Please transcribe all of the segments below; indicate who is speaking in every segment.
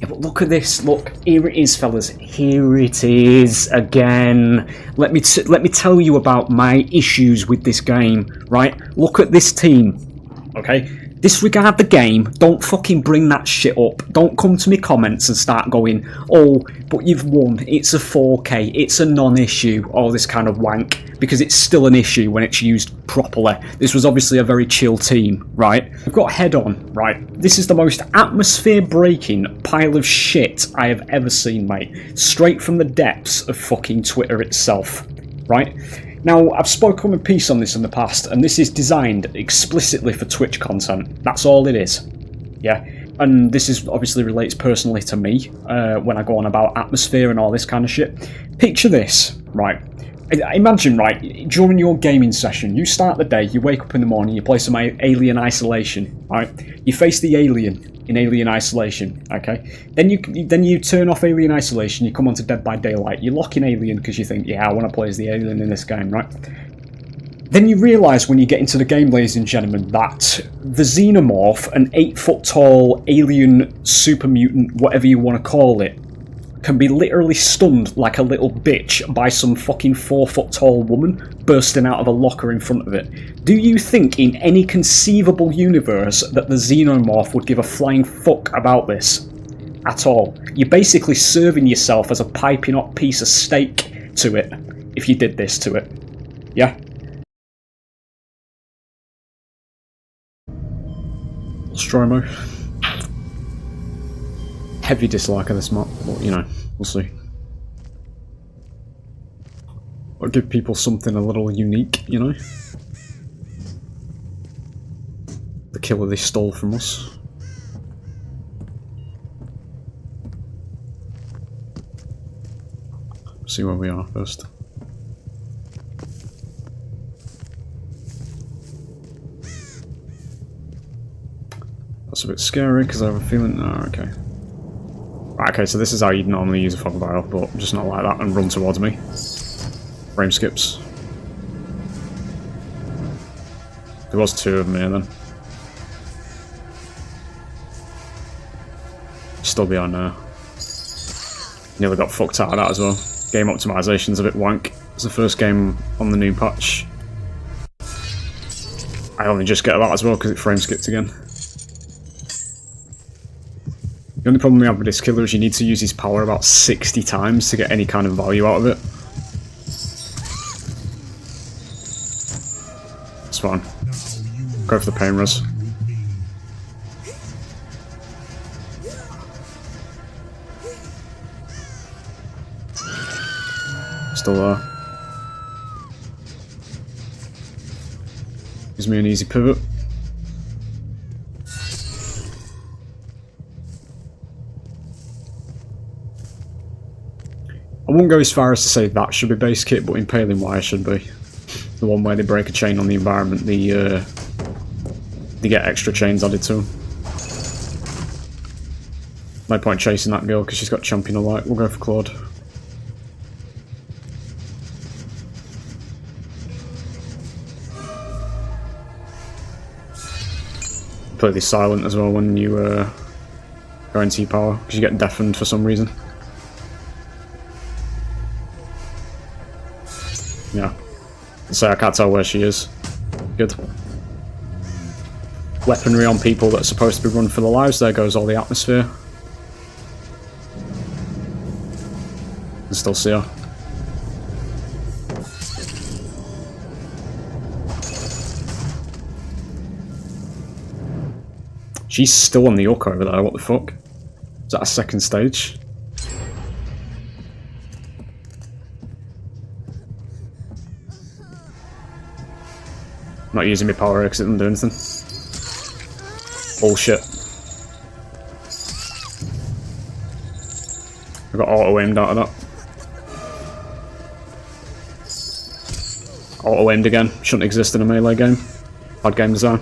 Speaker 1: but look at this. Look, here it is, fellas. Here it is again. Let me tell you about my issues with this game. Right? Look at this team. Okay. Disregard the game. Don't fucking bring that shit up. Don't come to me comments and start going, oh, but you've won. It's a 4K. It's a non-issue. All this kind of wank. Because it's still an issue when it's used properly. This was obviously a very chill team, right? We've got head on, right? This is the most atmosphere-breaking pile of shit I have ever seen, mate. Straight from the depths of fucking Twitter itself, right? Now, I've spoken a piece on this in the past, and this is designed explicitly for Twitch content. That's all it is. Yeah? And this is obviously relates personally to me, when I go on about atmosphere and all this kind of shit. Picture this, right? Imagine, right, during your gaming session, you start the day, you wake up in the morning, you play some Alien Isolation, right? You face the alien in Alien Isolation, okay? Then you turn off Alien Isolation, you come onto Dead by Daylight, you lock in Alien because you think, yeah, I want to play as the alien in this game, right? Then you realise when you get into the game, ladies and gentlemen, that the Xenomorph, an 8-foot-tall alien super mutant, whatever you want to call it, can be literally stunned like a little bitch by some fucking 4-foot-tall woman bursting out of a locker in front of it. Do you think in any conceivable universe that the Xenomorph would give a flying fuck about this? At all. You're basically serving yourself as a piping hot piece of steak to it if you did this to it. Yeah? Stromo. Heavy dislike of this map, but you know, we'll see. Or give people something a little unique, you know? The killer they stole from us. See where we are first. That's a bit scary because I have a feeling. Oh, okay. Right, okay, so this is how you'd normally use a fog barrel, but just not like that and run towards me. Frame skips. There was 2 of them here then. Still behind now. Nearly got fucked out of that as well. Game optimization's a bit wank. It's the first game on the new patch. I only just get that as well because it frame skipped again. The only problem we have with this killer is you need to use his power about 60 times to get any kind of value out of it. It's fine. Go for the pain res. Still there. Gives me an easy pivot. I won't go as far as to say that should be base kit, but impaling wire should be. The one where they break a chain on the environment, they get extra chains added to them. No point chasing that girl because she's got champion of light. We'll go for Claude. Play this silent as well when you go into your power because you get deafened for some reason. Yeah. So I can't tell where she is. Good. Weaponry on people that are supposed to be running for their lives. There goes all the atmosphere. Can still see her. She's still on the hook over there, what the fuck? Is that a second stage? Not using my power because it doesn't do anything. Bullshit. I got auto aimed out of that. Auto aimed again. Shouldn't exist in a melee game. Bad game design.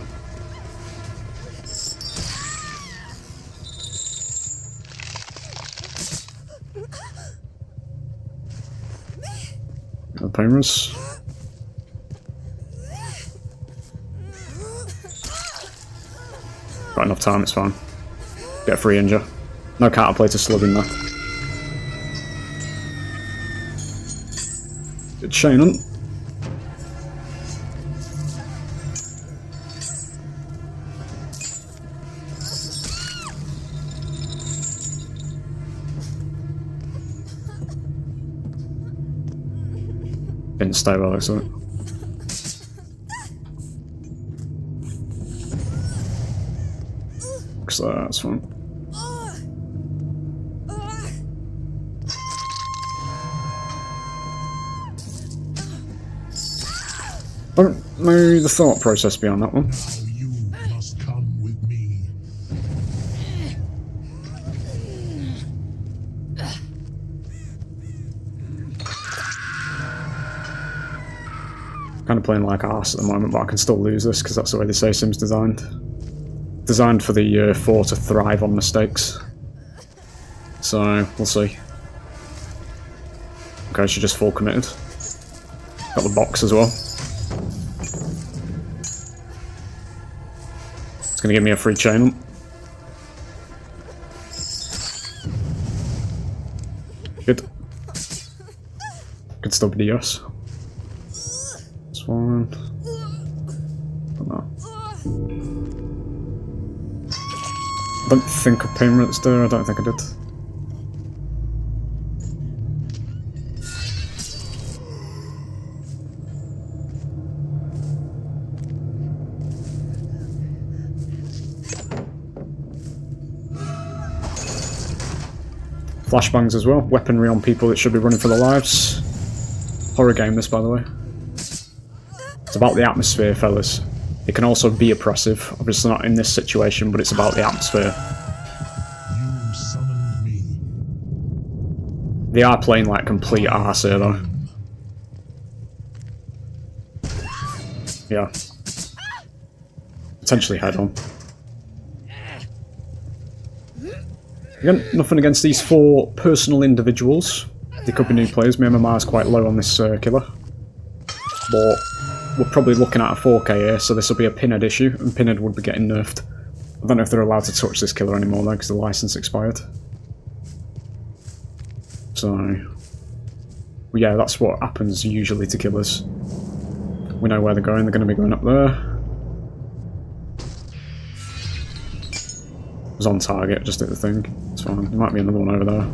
Speaker 1: The painers. Got enough time, it's fine. Get a free injure. No counterplay to slug in there. Good chain hunt. Didn't stay well, isn't it? Looks like that's fine. I don't know the thought process behind that one.
Speaker 2: Now you must come with me.
Speaker 1: Kind of playing like arse at the moment, but I can still lose this because that's the way the Sim's designed. Designed for the 4 to thrive on mistakes. So, we'll see. Okay, she's just full committed. Got the box as well. It's going to give me a free chain hunt. Good. Could still be the yes. That's fine. No. I don't think a payment's there, I don't think I did. Flashbangs as well, weaponry on people that should be running for their lives. Horror game this, by the way. It's about the atmosphere, fellas. It can also be oppressive, obviously not in this situation, but it's about the atmosphere.
Speaker 2: You summoned me.
Speaker 1: They are playing like complete arse here though. Yeah. Potentially head on. Again, nothing against these 4 personal individuals. They could be new players. My MMR is quite low on this killer. But we're probably looking at a 4K here, so this will be a Pinhead issue, and Pinhead would be getting nerfed. I don't know if they're allowed to touch this killer anymore though, because the license expired. So, well, yeah, that's what happens usually to killers. We know where they're going be going up there. It was on target, just did the thing. It's fine. There might be another one over there.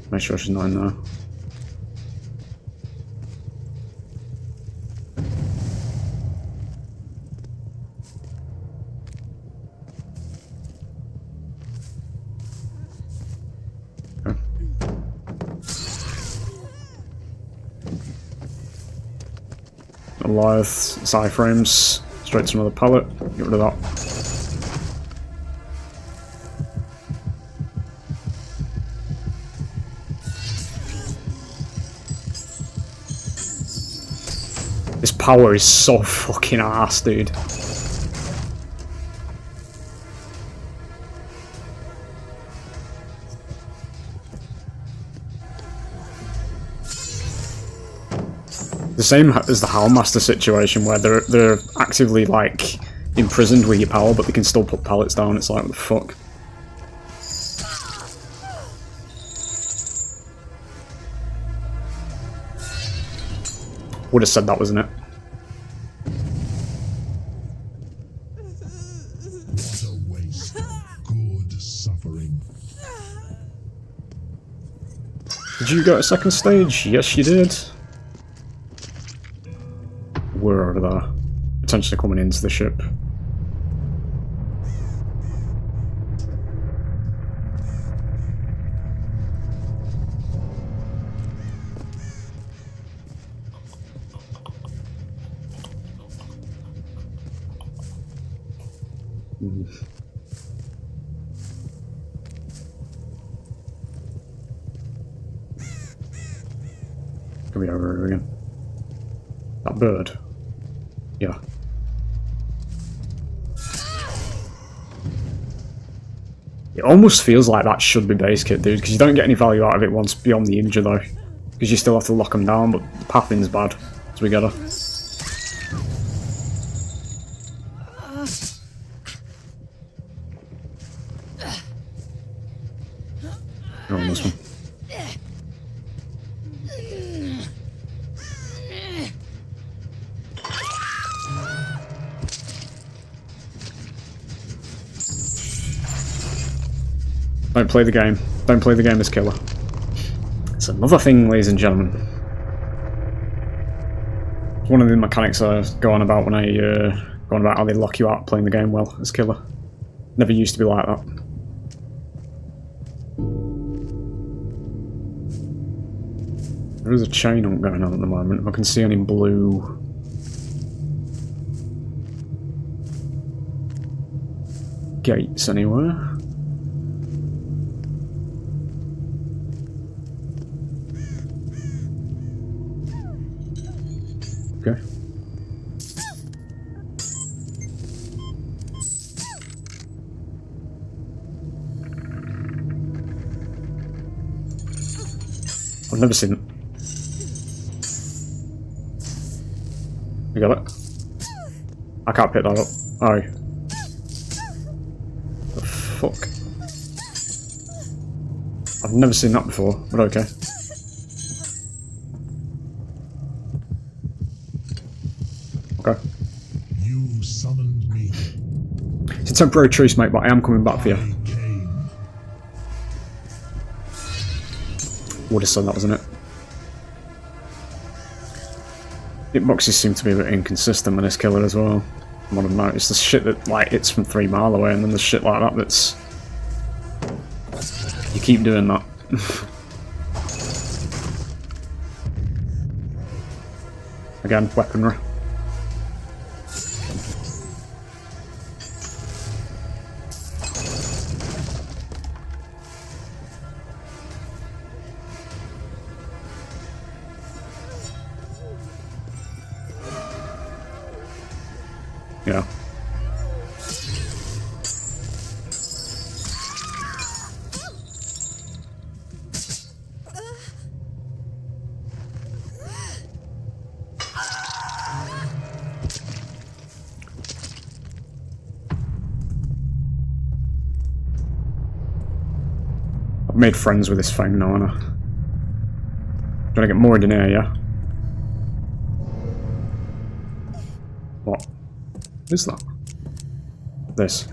Speaker 1: Make sure she's not in there. Okay. Goliath, side frames, straight to another pallet, get rid of that. This power is so fucking ass, dude. The same as the Howlmaster situation, where they're actively like imprisoned with your power, but they can still put pallets down. It's like, what the fuck? Would have said that, wasn't it?
Speaker 2: What a waste of good suffering.
Speaker 1: Did you go to second stage? Yes, you did. We're over there. Potentially coming into the ship. Can we over here again? That bird? Yeah. It almost feels like that should be base kit, dude, because you don't get any value out of it once beyond the injure, though. Because you still have to lock them down, but the pathing's bad, so we gotta... You're on this one. Don't play the game. Don't play the game as killer. It's another thing, ladies and gentlemen. It's one of the mechanics I go on about when I go on about how they lock you out playing the game well as killer. Never used to be like that. There is a chain hunt going on at the moment. If I can see any blue... gates anywhere. Okay. I've never seen it. You got it? I can't pick that up. Oh. The fuck? I've never seen that before, but okay. Okay.
Speaker 2: You summoned me.
Speaker 1: It's a temporary truce, mate, but I am coming back for you. Would have said that, wasn't it? Hitboxes seem to be a bit inconsistent with this killer as well. What I've noticed, there's shit that like hits from 3 miles away, and then there's shit like that that's... You keep doing that. Again, weaponry. Yeah. I've made friends with this thing now, Anna. Do I get more in here, yeah? What? What is that? This.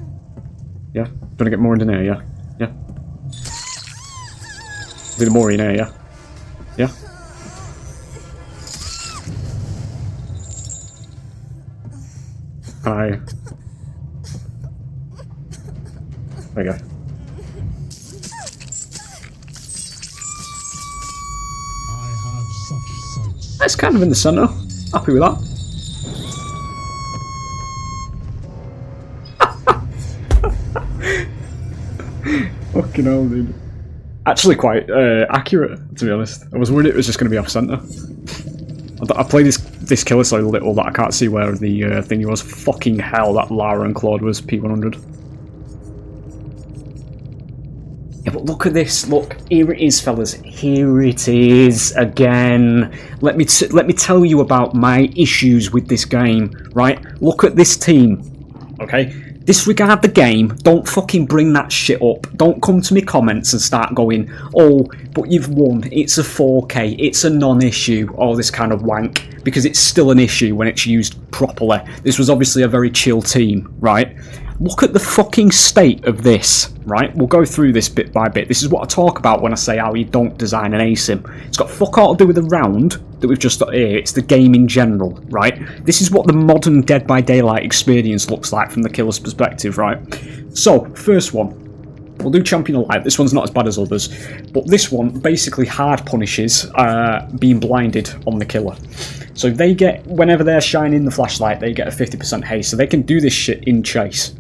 Speaker 1: Yeah? Do I get more in here, yeah? Yeah? Do the more in here, yeah? Yeah? Hi. There you go. That's kind of in the centre. Happy with that. Fucking hell, dude. Actually quite accurate, to be honest. I was worried it was just going to be off-centre. I played this killer so little that I can't see where the thingy was. Fucking hell, that Lara and Claude was P100. Yeah, but look at this. Look, here it is, fellas. Here it is again. Let me tell you about my issues with this game, right? Look at this team, okay? Disregard the game. Don't fucking bring that shit up. Don't come to me comments and start going, oh, but you've won. It's a 4K. It's a non-issue. All this kind of wank. Because it's still an issue when it's used properly. This was obviously a very chill team, right? Look at the fucking state of this, right? We'll go through this bit by bit. This is what I talk about when I say how you don't design an ASIM. It's got fuck all to do with the round that we've just got here. It's the game in general, right? This is what the modern Dead by Daylight experience looks like from the killer's perspective, right? So, first one. We'll do Champion Alive. This one's not as bad as others. But this one basically hard punishes being blinded on the killer. So they get, whenever they're shining the flashlight, they get a 50% haste. So they can do this shit in chase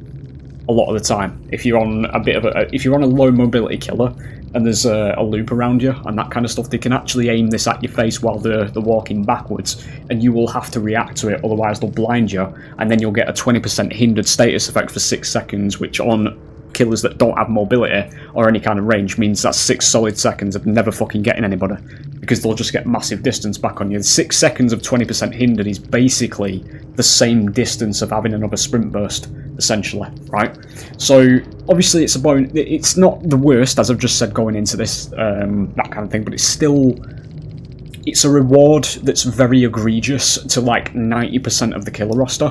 Speaker 1: a lot of the time. If you're on a bit of if you're on a low mobility killer and there's a loop around you and that kind of stuff, they can actually aim this at your face while they're walking backwards, and you will have to react to it, otherwise they'll blind you, and then you'll get a 20% hindered status effect for 6 seconds, which on killers that don't have mobility or any kind of range means that's 6 solid seconds of never fucking getting anybody, because they'll just get massive distance back on you. 6 seconds of 20% hindered is basically the same distance of having another sprint burst, essentially, right? So obviously it's not the worst, as I've just said going into this, that kind of thing, but it's a reward that's very egregious to like 90% of the killer roster,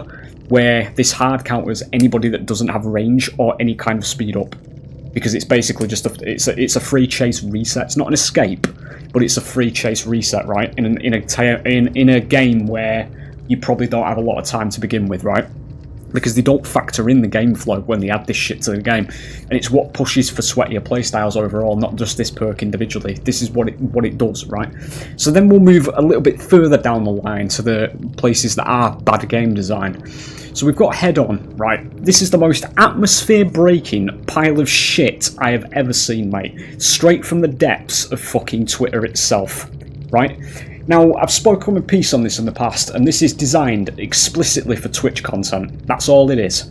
Speaker 1: where this hard counters anybody that doesn't have range or any kind of speed up, because it's basically just it's a free chase reset. It's not an escape, but it's a free chase reset, right? In a game where you probably don't have a lot of time to begin with, right? Because they don't factor in the game flow when they add this shit to the game, and it's what pushes for sweatier playstyles overall, not just this perk individually. This is what it does, right? So then we'll move a little bit further down the line to the places that are bad game design. So we've got Head On, right? This is the most atmosphere-breaking pile of shit I have ever seen, mate. Straight from the depths of fucking Twitter itself, right? Now, I've spoken a piece on this in the past, and this is designed explicitly for Twitch content. That's all it is.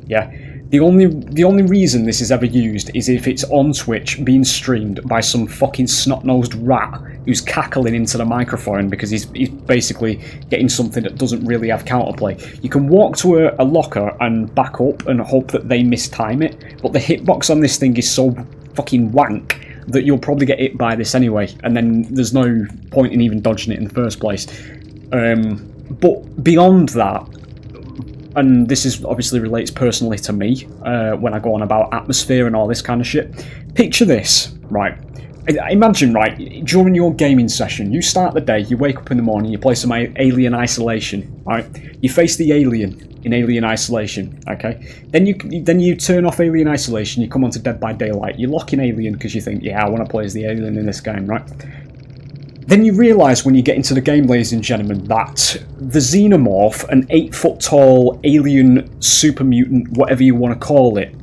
Speaker 1: Yeah. The only reason this is ever used is if it's on Twitch being streamed by some fucking snot-nosed rat who's cackling into the microphone because he's basically getting something that doesn't really have counterplay. You can walk to a locker and back up and hope that they mistime it, but the hitbox on this thing is so fucking wank that you'll probably get hit by this anyway, and then there's no point in even dodging it in the first place. But beyond that, and this is obviously relates personally to me when I go on about atmosphere and all this kind of shit. Picture this, right? Imagine, right, during your gaming session, you start the day, you wake up in the morning, you play some Alien Isolation, right? You face the alien in Alien Isolation, okay? Then you turn off Alien Isolation, you come onto Dead by Daylight, you lock in Alien because you think, yeah, I want to play as the alien in this game, right? Then you realise when you get into the game, ladies and gentlemen, that the Xenomorph, an 8-foot-tall alien super mutant, whatever you want to call it,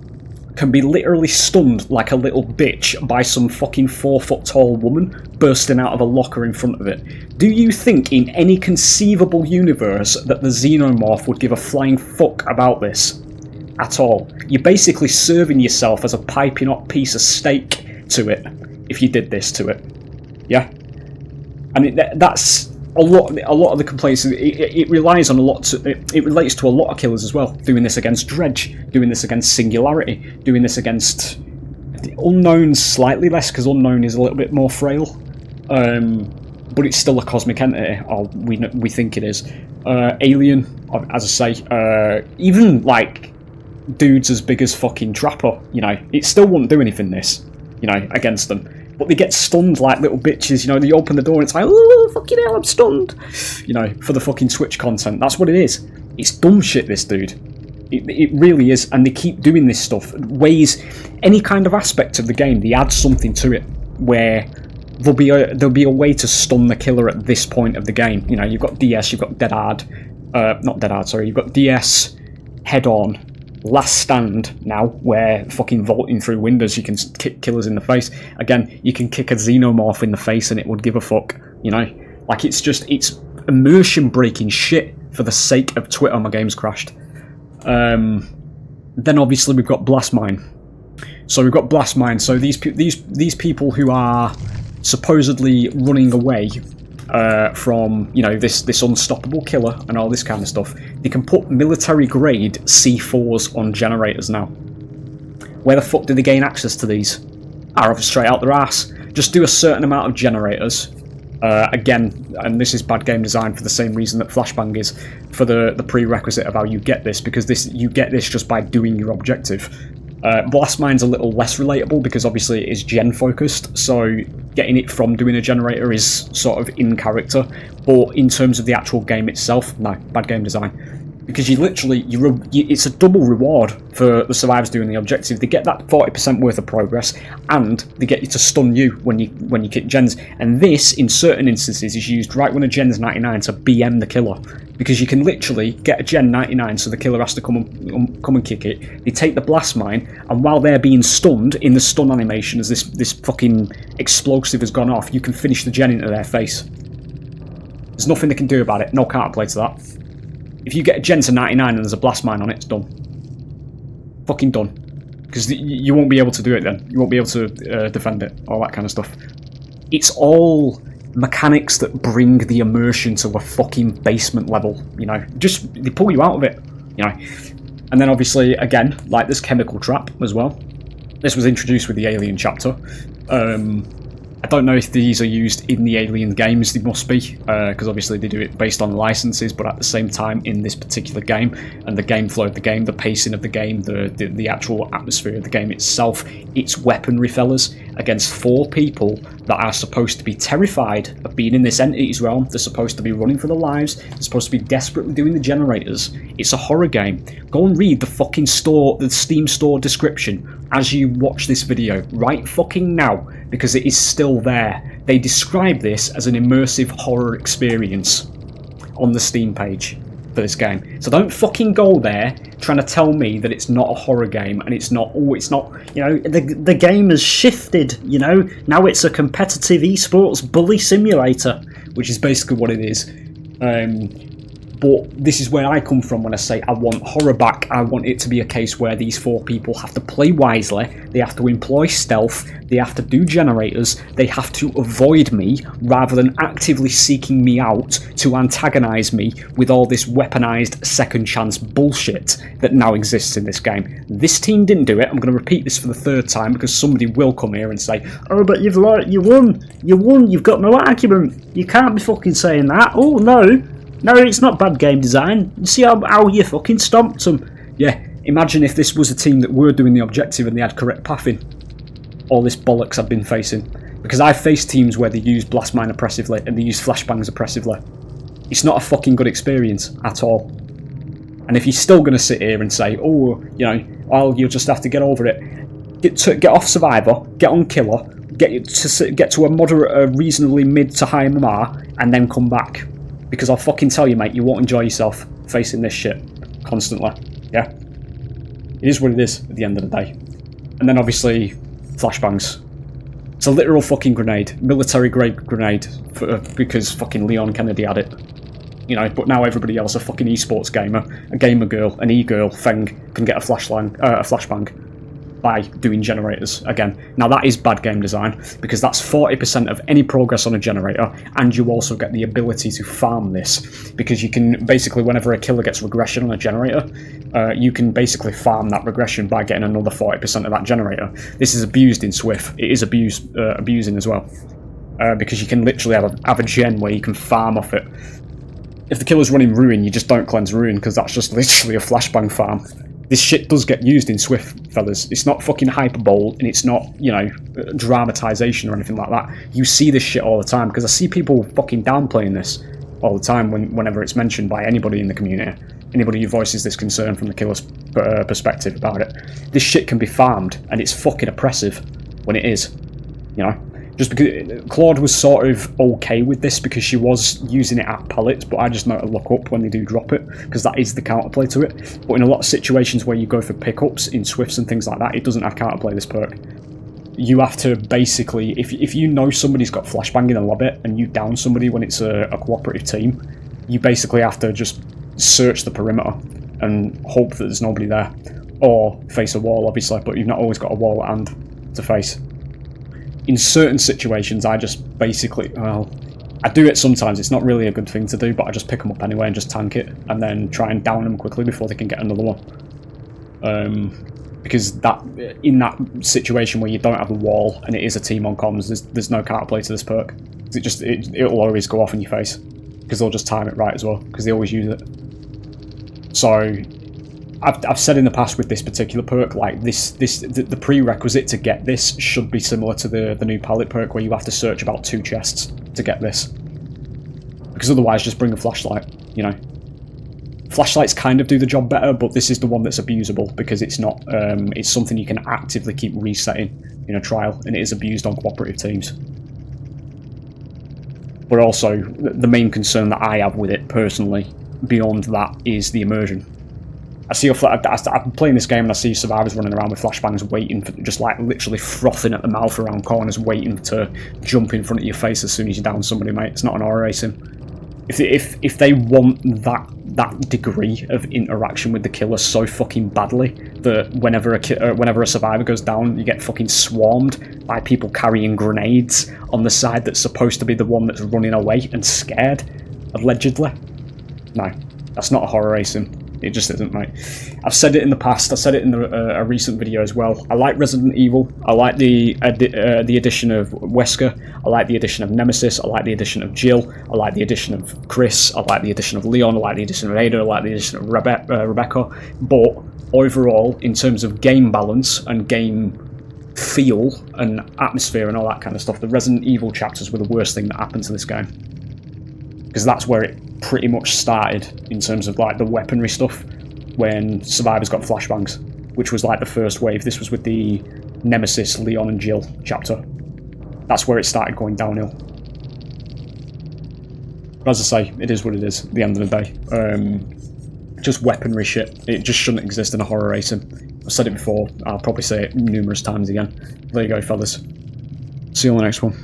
Speaker 1: can be literally stunned like a little bitch by some fucking 4-foot-tall woman bursting out of a locker in front of it. Do you think in any conceivable universe that the Xenomorph would give a flying fuck about this? At all. You're basically serving yourself as a piping hot piece of steak to it if you did this to it. Yeah? And that's a lot of the complaints. It relies on a lot. It relates to a lot of killers as well. Doing this against Dredge, doing this against Singularity, doing this against the Unknown slightly less because Unknown is a little bit more frail. But it's still a cosmic entity, or we think it is. Alien, as I say, even like dudes as big as fucking Trapper, you know, it still wouldn't do anything this, you know, against them. But they get stunned like little bitches, you know, they open the door and it's like, oh, fucking hell, I'm stunned. You know, for the fucking Twitch content. That's what it is. It's dumb shit, this dude. It really is, and they keep doing this stuff. Ways, any kind of aspect of the game, they add something to it where there'll be a way to stun the killer at this point of the game. You know, you've got DS, you've got Dead Hard, not Dead Hard, sorry, you've got DS, Head On, Last Stand now, where fucking vaulting through windows you can kick killers in the face. Again, you can kick a Xenomorph in the face and it would give a fuck, you know? Like, it's immersion breaking shit for the sake of Twitter. My game's crashed. Then obviously we've got Blast Mine. So we've got Blast Mine. So these people who are supposedly running away from, you know, this unstoppable killer and all this kind of stuff, they can put military grade C4s on generators now. Where the fuck do they gain access to these? Straight out their ass. Just do a certain amount of generators. Again, and this is bad game design for the same reason that Flashbang is, for the prerequisite of how you get this, because you get this just by doing your objective. Blast Mine's a little less relatable because obviously it is gen focused, so getting it from doing a generator is sort of in character, but in terms of the actual game itself, no, bad game design. Because you literally, it's a double reward for the survivors doing the objective. They get that 40% worth of progress, and they get you to stun you when you kick gens. And this, in certain instances, is used right when a gen's 99 to BM the killer. Because you can literally get a gen 99, so the killer has to come and kick it. They take the Blast Mine, and while they're being stunned, in the stun animation, as this fucking explosive has gone off, you can finish the gen into their face. There's nothing they can do about it. No counterplay to that. If you get a gen to 99 and there's a Blast Mine on it, it's done. Fucking done. because you won't be able to do it then. You won't be able to defend it, all that kind of stuff. It's all mechanics that bring the immersion to a fucking basement level, you know. Just, they pull you out of it, you know. And then obviously, again, like this chemical trap as well. This was introduced with the Alien chapter. I don't know if these are used in the Alien games, they must be, because obviously they do it based on licenses, but at the same time, in this particular game, and the game flow of the game, the pacing of the game, the actual atmosphere of the game itself, it's weaponry, fellas, against 4 people that are supposed to be terrified of being in this entity's realm. They're supposed to be running for their lives, they're supposed to be desperately doing the generators. It's a horror game. Go and read the fucking the Steam store description as you watch this video, right fucking now, because it is still there. They describe this as an immersive horror experience on the Steam page for this game. So don't fucking go there trying to tell me that it's not a horror game and it's not, you know, the game has shifted, you know, now it's a competitive esports bully simulator, which is basically what it is. But this is where I come from when I say I want horror back. I want it to be a case where these 4 people have to play wisely, they have to employ stealth, they have to do generators, they have to avoid me rather than actively seeking me out to antagonise me with all this weaponised second chance bullshit that now exists in this game. This team didn't do it. I'm going to repeat this for the 3rd time because somebody will come here and say, oh, but you won, you've got no argument, you can't be fucking saying that. Oh no, it's not bad game design. You see how you fucking stomped them. Yeah, imagine if this was a team that were doing the objective and they had correct pathing. All this bollocks I've been facing. Because I've faced teams where they use blast mine oppressively and they use flashbangs oppressively. It's not a fucking good experience at all. And if you're still going to sit here and say, oh, you know, well, you'll just have to get over it. Get off Survivor, get on Killer, get to a moderate, reasonably mid to high MMR, and then come back. Because I'll fucking tell you, mate, you won't enjoy yourself facing this shit constantly. Yeah? It is what it is at the end of the day. And then obviously, flashbangs. It's a literal fucking grenade. Military grade grenade. Because fucking Leon Kennedy had it. You know, but now everybody else, a fucking esports gamer, a gamer girl, an e-girl, thing, can get a flashbang by doing generators again. Now that is bad game design, because that's 40% of any progress on a generator, and you also get the ability to farm this, because you can basically, whenever a killer gets regression on a generator, you can basically farm that regression by getting another 40% of that generator. This is abused in Swift. It is abusing as well, because you can literally have a gen where you can farm off it. If the killer's running Ruin, you just don't cleanse Ruin, because that's just literally a flashbang farm. This shit does get used in Swift, fellas. It's not fucking hyperbole, and it's not, you know, dramatisation or anything like that. You see this shit all the time, because I see people fucking downplaying this all the time whenever it's mentioned by anybody in the community. Anybody who voices this concern from the killer's perspective about it. This shit can be farmed, and it's fucking oppressive when it is, you know? Just because Claude was sort of okay with this because she was using it at pallets, but I just know to look up when they do drop it, because that is the counterplay to it. But in a lot of situations where you go for pickups in Swifts and things like that, it doesn't have counterplay, this perk. You have to basically, if you know somebody's got flashbang in a lobby and you down somebody when it's a cooperative team, you basically have to just search the perimeter and hope that there's nobody there. Or face a wall, obviously, but you've not always got a wall at hand to face. In certain situations, I just basically, well, I do it sometimes, it's not really a good thing to do, but I just pick them up anyway and just tank it, and then try and down them quickly before they can get another one. Because in that situation where you don't have a wall, and it is a team on comms, there's no counterplay to this perk. It'll always go off in your face, because they'll just time it right as well, because they always use it. So, I've said in the past with this particular perk, like the prerequisite to get this should be similar to the new pallet perk, where you have to search about 2 chests to get this. Because otherwise, just bring a flashlight, you know. Flashlights kind of do the job better, but this is the one that's abusable, because it's not, it's something you can actively keep resetting in a trial, and it is abused on cooperative teams. But also, the main concern that I have with it, personally, beyond that, is the immersion. I'm playing this game and I see survivors running around with flashbangs waiting for, just like literally frothing at the mouth around corners, waiting to jump in front of your face as soon as you down somebody, mate. It's not an horror racing. If they want that degree of interaction with the killer so fucking badly that whenever a survivor goes down, you get fucking swarmed by people carrying grenades on the side that's supposed to be the one that's running away and scared, allegedly. No, that's not a horror racing. It just isn't, mate. I've said it in the past. I said it in a recent video as well. I like Resident Evil. I like the addition of Wesker. I like the addition of Nemesis. I like the addition of Jill. I like the addition of Chris. I like the addition of Leon. I like the addition of Ada. I like the addition of Rebecca. But overall, in terms of game balance and game feel and atmosphere and all that kind of stuff, the Resident Evil chapters were the worst thing that happened to this game. Because that's where it pretty much started in terms of like the weaponry stuff, when survivors got flashbangs, which was like the first wave. This was with the Nemesis, Leon and Jill chapter. That's where it started going downhill. But as I say, it is what it is at the end of the day. Just weaponry shit. It just shouldn't exist in a horror racing. I've said it before, I'll probably say it numerous times again. There you go, fellas. See you on the next one.